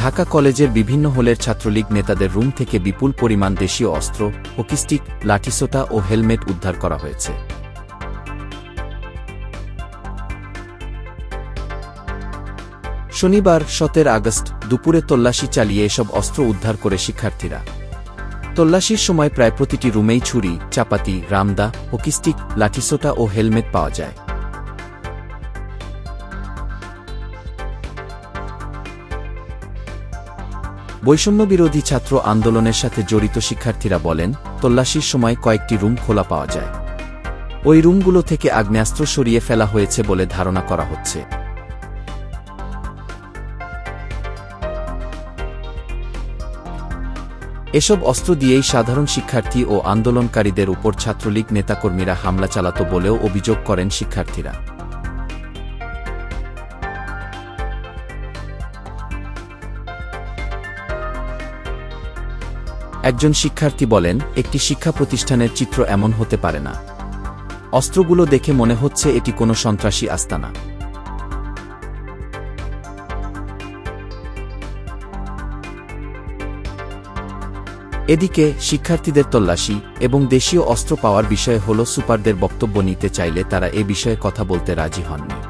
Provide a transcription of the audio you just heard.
ঢাকা কলেজের বিভিন্ন হলের ছাত্রলীগ নেতাদের রুম থেকে বিপুল পরিমাণ দেশীয় অস্ত্র, হকিস্টিক, লাঠিসোঁটা ও হেলমেট উদ্ধার করা হয়েছে। শনিবার 17 আগস্ট দুপুরে তল্লাশি চালিয়ে এসব অস্ত্র উদ্ধার করে শিক্ষার্থীরা। তল্লাশির সময় প্রায় প্রতিটি রুমেই ছুরি, চাপাতি, রামদা, হকিস্টিক, লাঠিসোঁটা ও হেলমেট পাওয়া যায়। বৈষম্যবিরোধী ছাত্র আন্দোলনের সাথে জড়িত শিক্ষার্থীরা বলেন, তল্লাশির সময় কয়েকটি রুম খোলা পাওয়া যায়। ওই রুমগুলো থেকে আগ্নেয়াস্ত্র সরিয়ে ফেলা হয়েছে বলে ধারণা করা হচ্ছে। এসব অস্ত্র দিয়েই সাধারণ শিক্ষার্থী ও আন্দোলনকারীদের উপর ছাত্রলীগ নেতাকর্মীরা হামলা চালাত বলেও অভিযোগ করেন শিক্ষার্থীরা। একজন শিক্ষার্থী বলেন, একটি শিক্ষা প্রতিষ্ঠানের চিত্র এমন হতে পারে না। অস্ত্রগুলো দেখে মনে হচ্ছে এটি কোনো সন্ত্রাসী আস্তানা। এদিকে শিক্ষার্থীদের তল্লাশি এবং দেশীয় অস্ত্র পাওয়ার বিষয়ে হলো সুপারদের বক্তব্য নিতে চাইলে তারা এ বিষয়ে কথা বলতে রাজি হননি।